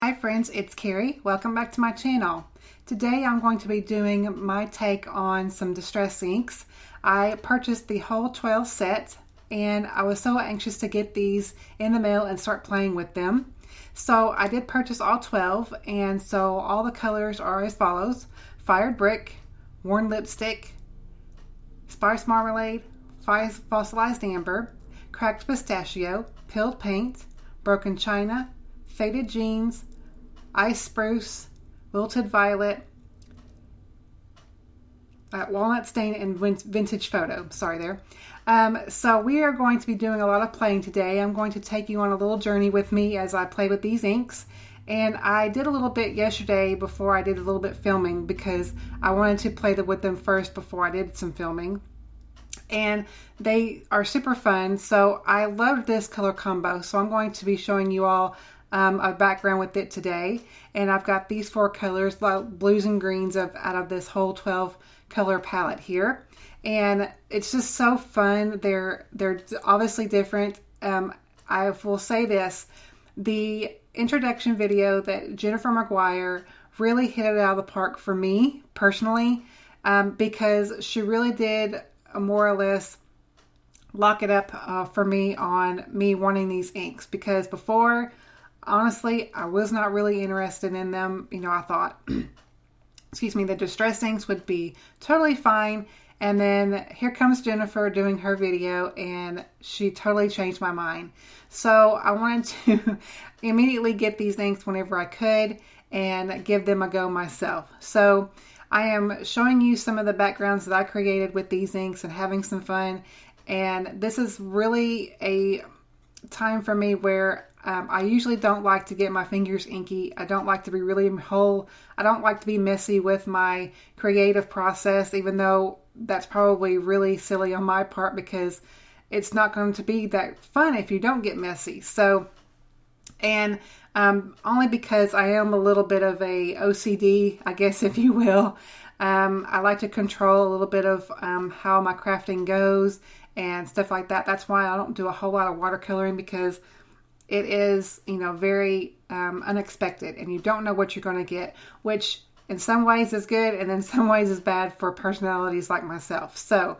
Hi friends, it's Carrie. Welcome back to my channel. Today I'm going to be doing my take on some Distress inks. I purchased the whole 12 set and I was so anxious to get these in the mail and start playing with them. So I did purchase all 12, and so all the colors are as follows: Fired Brick, Worn Lipstick, Spice Marmalade, Fossilized Amber, Cracked Pistachio, Peeled Paint, Broken China, Faded Jeans, Ice Spruce, Wilted Violet, Walnut Stain, and Vintage Photo. Sorry there. So we are going to be doing a lot of playing today. I'm going to take you on a little journey with me as I play with these inks. And I did a little bit yesterday before I did a little bit filming because I wanted to play with them first before I did some filming. And they are super fun. So I loved this color combo. So I'm going to be showing you all a background with it today. And I've got these 4 colors, blues and greens, out of this whole 12 color palette here. And it's just so fun. They're obviously different. I will say this: the introduction video that Jennifer McGuire really hit it out of the park for me personally, because she really did more or less lock it up for me on me wanting these inks. Because before, honestly, I was not really interested in them. You know, I thought, excuse me, the Distress inks would be totally fine. And then here comes Jennifer doing her video, and she totally changed my mind. So I wanted to immediately get these inks whenever I could and give them a go myself. So I am showing you some of the backgrounds that I created with these inks and having some fun. And this is really a time for me where I usually don't like to get my fingers inky. I don't like to be really whole. I don't like to be messy with my creative process, even though that's probably really silly on my part because it's not going to be that fun if you don't get messy. So, and only because I am a little bit of a OCD, I guess, if you will. I like to control a little bit of how my crafting goes and stuff like that. That's why I don't do a whole lot of watercoloring, because it is, you know, very unexpected, and you don't know what you're going to get, which in some ways is good and in some ways is bad for personalities like myself. So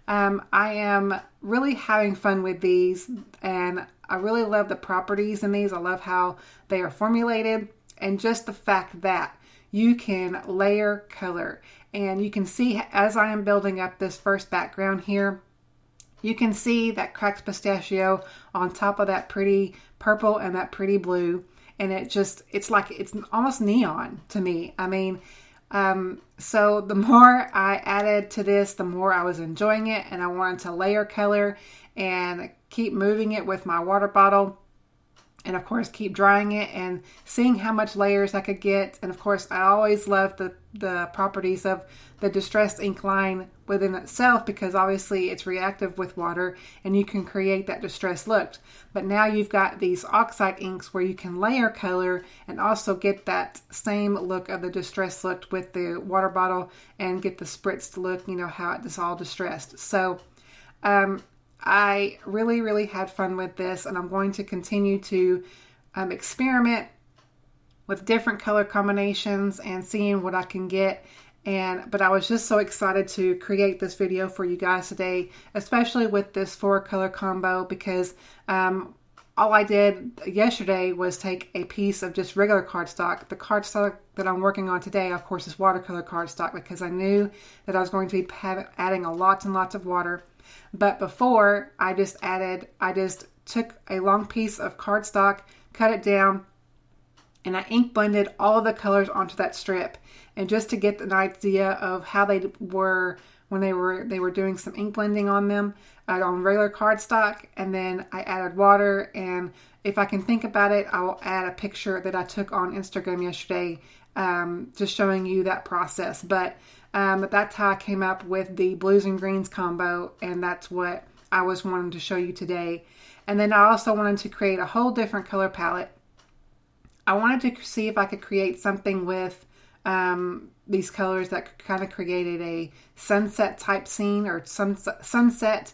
I am really having fun with these, and I really love the properties in these. I love how they are formulated, and just the fact that you can layer color. And you can see as I am building up this first background here, you can see that cracked pistachio on top of that pretty purple and that pretty blue. And it's like, it's almost neon to me. I mean, so the more I added to this, the more I was enjoying it. And I wanted to layer color and keep moving it with my water bottle. And of course, keep drying it and seeing how much layers I could get. And of course, I always love the properties of the Distress ink line within itself, because obviously it's reactive with water and you can create that distress look. But now you've got these oxide inks where you can layer color and also get that same look of the distress look with the water bottle and get the spritzed look, you know, how it's all distressed. So, I really had fun with this, and I'm going to continue to experiment with different color combinations and seeing what I can get. But I was just so excited to create this video for you guys today, especially with this 4 color combo, because all I did yesterday was take a piece of just regular cardstock. The cardstock that I'm working on today, of course, is watercolor cardstock, because I knew that I was going to be adding lots and lots of water. But before, I just took a long piece of cardstock, cut it down, and I ink blended all of the colors onto that strip. And just to get an idea of how they were when they were doing some ink blending on them on regular cardstock. And then I added water, and if I can think about it, I will add a picture that I took on Instagram yesterday, just showing you that process. But that's how I came up with the blues and greens combo, and that's what I was wanting to show you today. And then I also wanted to create a whole different color palette. I wanted to see if I could create something with these colors that kind of created a sunset type scene or sunset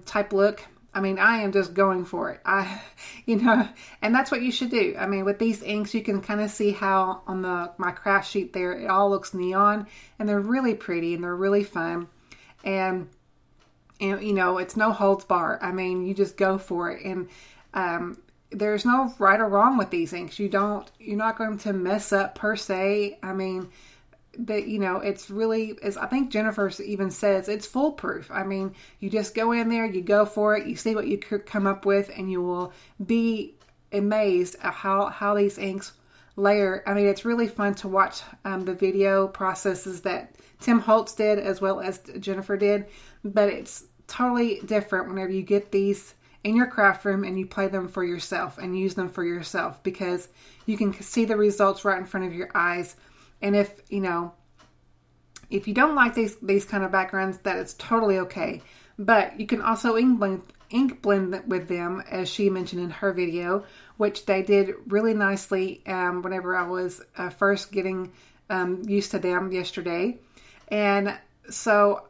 type look. I mean, I am just going for it. And that's what you should do. I mean, with these inks, you can kind of see how on my craft sheet there, it all looks neon, and they're really pretty and they're really fun. And it's no holds bar. I mean, you just go for it. And there's no right or wrong with these inks. You're not going to mess up per se. I mean, but it's really, as I think Jennifer even says, it's foolproof. I mean, you just go in there, you go for it, you see what you come up with, and you will be amazed at how these inks layer. I mean, it's really fun to watch the video processes that Tim Holtz did as well as Jennifer did, but it's totally different whenever you get these in your craft room and you play them for yourself and use them for yourself, because you can see the results right in front of your eyes. And if you don't like these kind of backgrounds, that is totally okay. But you can also ink blend with them, as she mentioned in her video, which they did really nicely whenever I was first getting used to them yesterday. And so,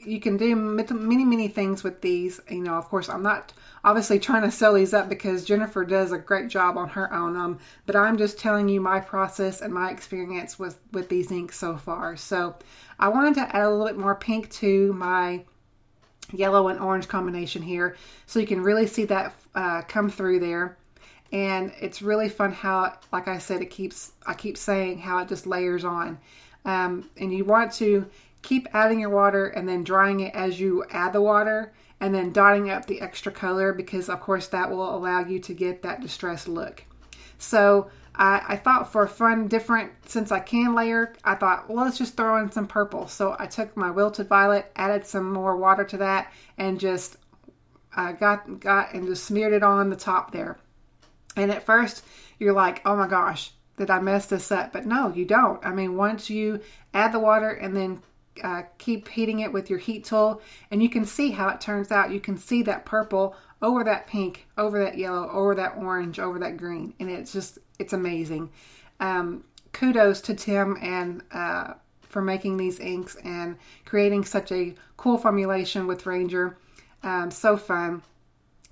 you can do many things with these. Of course, I'm not obviously trying to sell these up because Jennifer does a great job on her own. But I'm just telling you my process and my experience with these inks so far. So I wanted to add a little bit more pink to my yellow and orange combination here, so you can really see that come through there. And it's really fun how, like I said, I keep saying how it just layers on. And you want to keep adding your water and then drying it as you add the water, and then dotting up the extra color, because of course that will allow you to get that distressed look. So I thought, for fun, different, since I can layer, I thought, well, let's just throw in some purple. So I took my wilted violet, added some more water to that, and just got and just smeared it on the top there. And at first you're like, oh my gosh, did I mess this up? But no, you don't. I mean, once you add the water and then keep heating it with your heat tool, and you can see how it turns out. You can see that purple over that pink, over that yellow, over that orange, over that green, and it's amazing. Kudos to Tim and for making these inks and creating such a cool formulation with Ranger. So fun.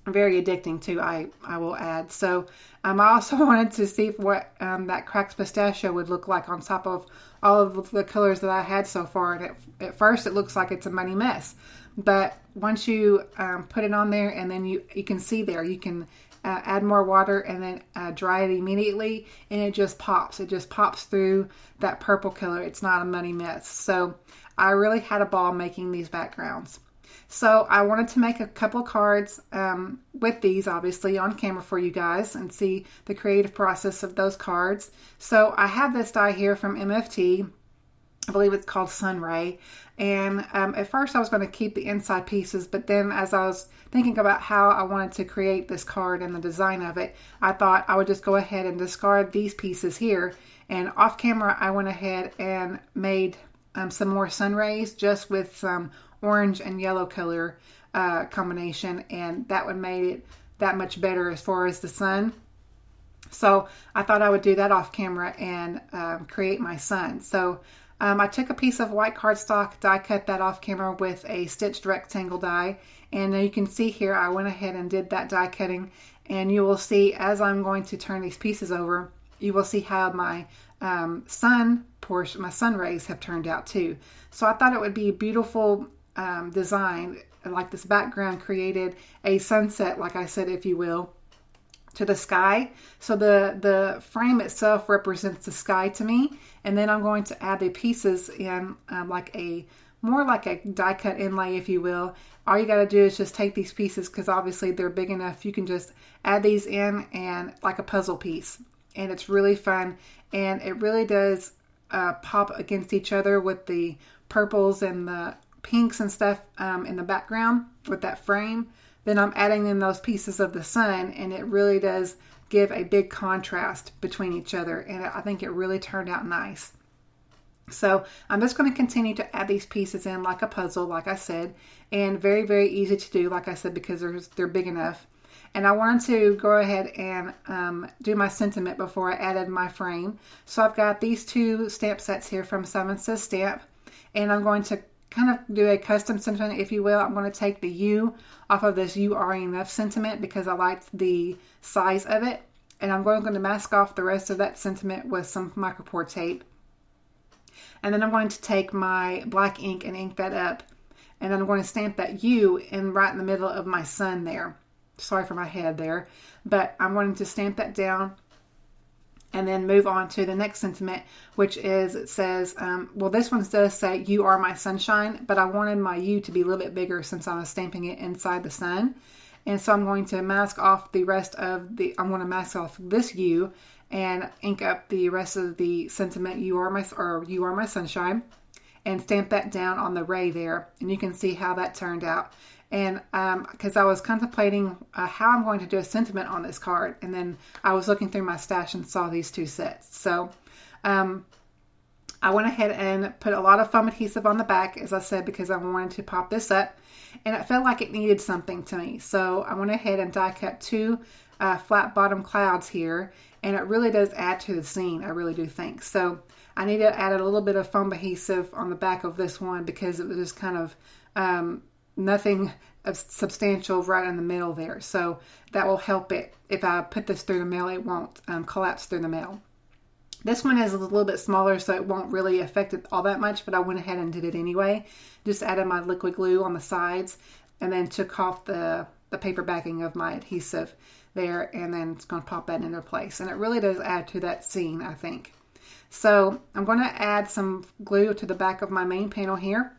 Very addicting too, I will add. So I also wanted to see what that cracked pistachio would look like on top of all of the colors that I had so far. And at first it looks like it's a muddy mess, but once you put it on there, and then you can see there, you can add more water and then dry it immediately, and it just pops. It just pops through that purple color. It's not a muddy mess. So I really had a ball making these backgrounds. So I wanted to make a couple of cards with these, obviously, on camera for you guys and see the creative process of those cards. So I have this die here from MFT. I believe it's called Sunray. And at first I was going to keep the inside pieces, but then as I was thinking about how I wanted to create this card and the design of it, I thought I would just go ahead and discard these pieces here. And off camera, I went ahead and made some more sun rays just with some orange and yellow color combination, and that would made it that much better as far as the sun. So I thought I would do that off camera and create my sun. So I took a piece of white cardstock, die cut that off camera with a stitched rectangle die, and you can see here I went ahead and did that die cutting, and you will see as I'm going to turn these pieces over, you will see how my sun portion, my sun rays have turned out too. So I thought it would be a beautiful design, like this background created a sunset, like I said, if you will, to the sky. So the frame itself represents the sky to me, and then I'm going to add the pieces in more like a die cut inlay, if you will. All you got to do is just take these pieces, because obviously they're big enough, you can just add these in and like a puzzle piece, and it's really fun, and it really does pop against each other with the purples and the pinks and stuff in the background with that frame. Then I'm adding in those pieces of the sun, and it really does give a big contrast between each other, and I think it really turned out nice. So I'm just going to continue to add these pieces in like a puzzle, like I said, and very, very easy to do, like I said, because they're big enough. And I wanted to go ahead and do my sentiment before I added my frame. So I've got these two stamp sets here from Simon Says Stamp, and I'm going to kind of do a custom sentiment, if you will. I'm going to take the U off of this "You Are Enough" sentiment because I liked the size of it. And I'm going to mask off the rest of that sentiment with some micropore tape. And then I'm going to take my black ink and ink that up. And then I'm going to stamp that U right in the middle of my sun there. Sorry for my head there. But I'm going to stamp that down and then move on to the next sentiment, which is, it says, well, this one does say "You Are My Sunshine," but I wanted my U to be a little bit bigger since I was stamping it inside the sun. And so I'm going to mask off the rest of I'm going to mask off this U and ink up the rest of the sentiment, "You Are My Sunshine," and stamp that down on the ray there. And you can see how that turned out. And because I was contemplating how I'm going to do a sentiment on this card, and then I was looking through my stash and saw these two sets. So I went ahead and put a lot of foam adhesive on the back, as I said, because I wanted to pop this up, and it felt like it needed something to me. So I went ahead and die cut two flat bottom clouds here, and it really does add to the scene, I really do think. So I need to add a little bit of foam adhesive on the back of this one because it was just kind of nothing substantial right in the middle there. So that will help it. If I put this through the mail, it won't collapse through the mail. This one is a little bit smaller, so it won't really affect it all that much, but I went ahead and did it anyway. Just added my liquid glue on the sides and then took off the paper backing of my adhesive there, and then it's going to pop that into place. And it really does add to that scene, I think. So I'm going to add some glue to the back of my main panel here.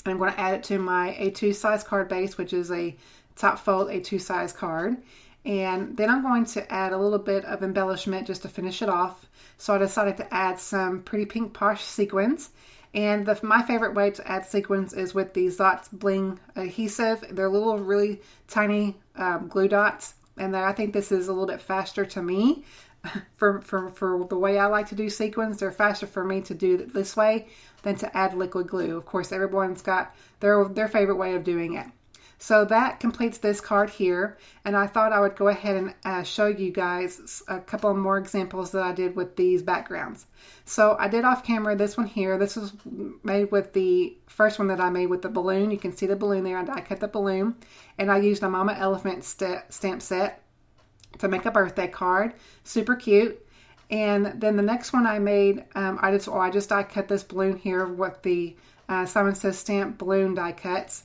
And I'm going to add it to my A2 size card base, which is a top fold A2 size card. And then I'm going to add a little bit of embellishment just to finish it off. So I decided to add some pretty pink posh sequins. And my favorite way to add sequins is with these Dots Bling adhesive. They're little, really tiny glue dots. And I think this is a little bit faster to me. For the way I like to do sequins, they're faster for me to do it this way than to add liquid glue. Of course, everyone's got their favorite way of doing it. So that completes this card here, and I thought I would go ahead and show you guys a couple more examples that I did with these backgrounds. So I did off camera this one here. This was made with the first one that I made with the balloon. You can see the balloon there. I cut the balloon, and I used a Mama Elephant stamp set to make a birthday card. Super cute. And then the next one I made, I just die cut this balloon here with the Simon Says Stamp balloon die cuts.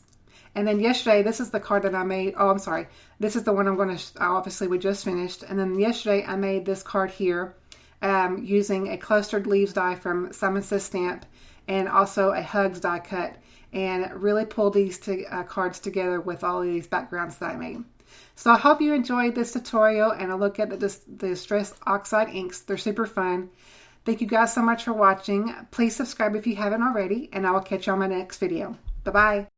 And then yesterday, this is the card that I made. Oh, I'm sorry. This is the one I'm going to, obviously we just finished. And then yesterday I made this card here using a clustered leaves die from Simon Says Stamp and also a hugs die cut. And really pulled these cards together with all of these backgrounds that I made. So I hope you enjoyed this tutorial and a look at the Distress Oxide inks. They're super fun. Thank you guys so much for watching. Please subscribe if you haven't already, and I will catch you on my next video. Bye-bye.